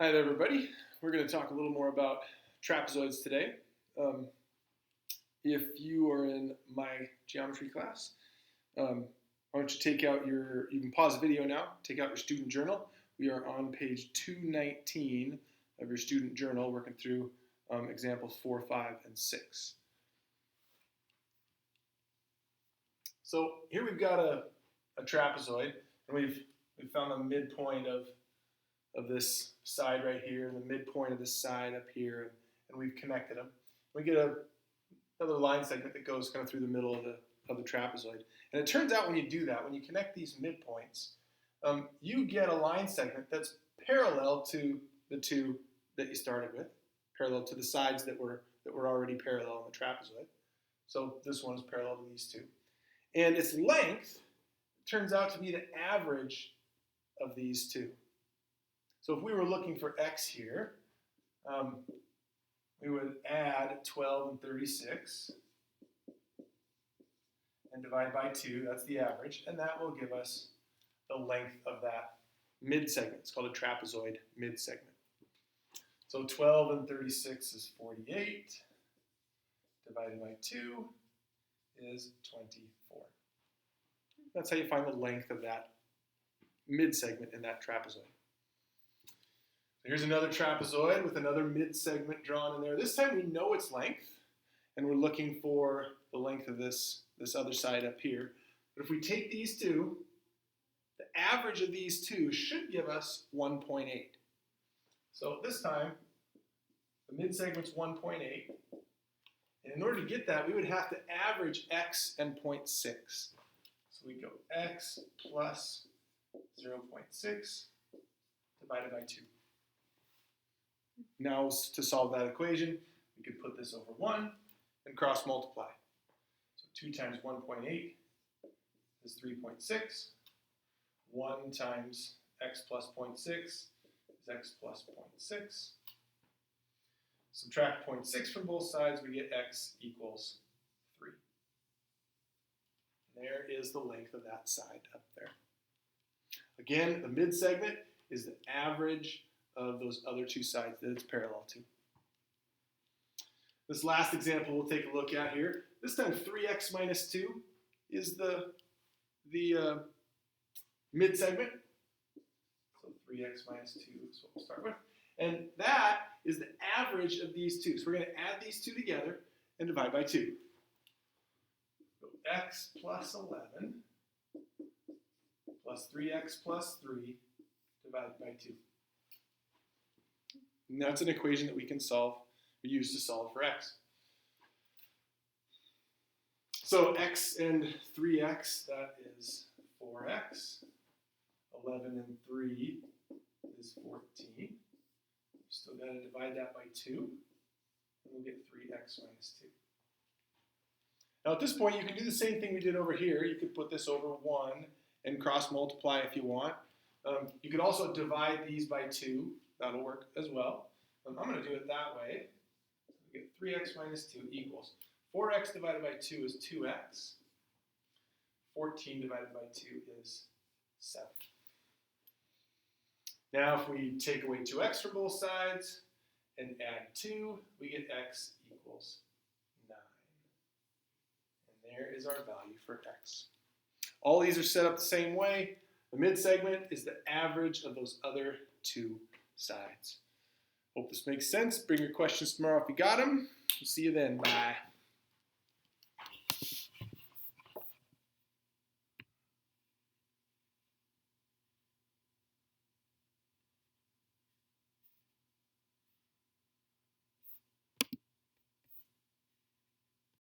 Hi there, everybody. We're going to talk a little more about trapezoids today. If you are in my geometry class, why don't you take out you can pause the video now, take out your student journal. We are on page 219 of your student journal, working through examples 4, 5, and 6. So here we've got a trapezoid, and we've found the midpoint of this side right here, and the midpoint of this side up here, and we've connected them. We get another line segment that goes kind of through the middle of the trapezoid. And it turns out when you do that, when you connect these midpoints, you get a line segment that's parallel to the two that you started with, parallel to the sides that were already parallel in the trapezoid. So this one is parallel to these two. And its length turns out to be the average of these two. So if we were looking for x here, we would add 12 and 36 and divide by 2. That's the average. And that will give us the length of that midsegment. It's called a trapezoid midsegment. So 12 and 36 is 48. Divided by 2 is 24. That's how you find the length of that midsegment in that trapezoid. Here's another trapezoid with another midsegment drawn in there. This time we know its length, and we're looking for the length of this other side up here. But if we take these two, the average of these two should give us 1.8. So this time, the midsegment's 1.8. And in order to get that, we would have to average x and 0.6. So we go x plus 0.6 divided by 2. Now, to solve that equation, we could put this over 1 and cross multiply. So 2 times 1.8 is 3.6. 1 times x plus 0.6 is x plus 0.6. Subtract 0.6 from both sides, we get x equals 3. And there is the length of that side up there. Again, the midsegment is the average of those other two sides that it's parallel to. This last example we'll take a look at here. This time 3x minus 2 is the midsegment. So 3x minus 2 is what we'll start with. And that is the average of these two. So we're going to add these two together and divide by 2. So x plus 11 plus 3x plus 3 divided by 2. And that's an equation that we can use to solve for x. So x and 3x, that is 4x. 11 and 3 is 14. We've still got to divide that by 2. And we'll get 3x minus 2. Now at this point, you can do the same thing we did over here. You could put this over 1 and cross multiply if you want. You could also divide these by 2. That'll work as well. I'm going to do it that way. We get 3x minus 2 equals 4x divided by 2 is 2x. 14 divided by 2 is 7. Now if we take away 2x from both sides and add 2, we get x equals 9. And there is our value for x. All these are set up the same way. The midsegment is the average of those other two sides. Hope this makes sense. Bring your questions tomorrow if you got them. We'll see you then. Bye.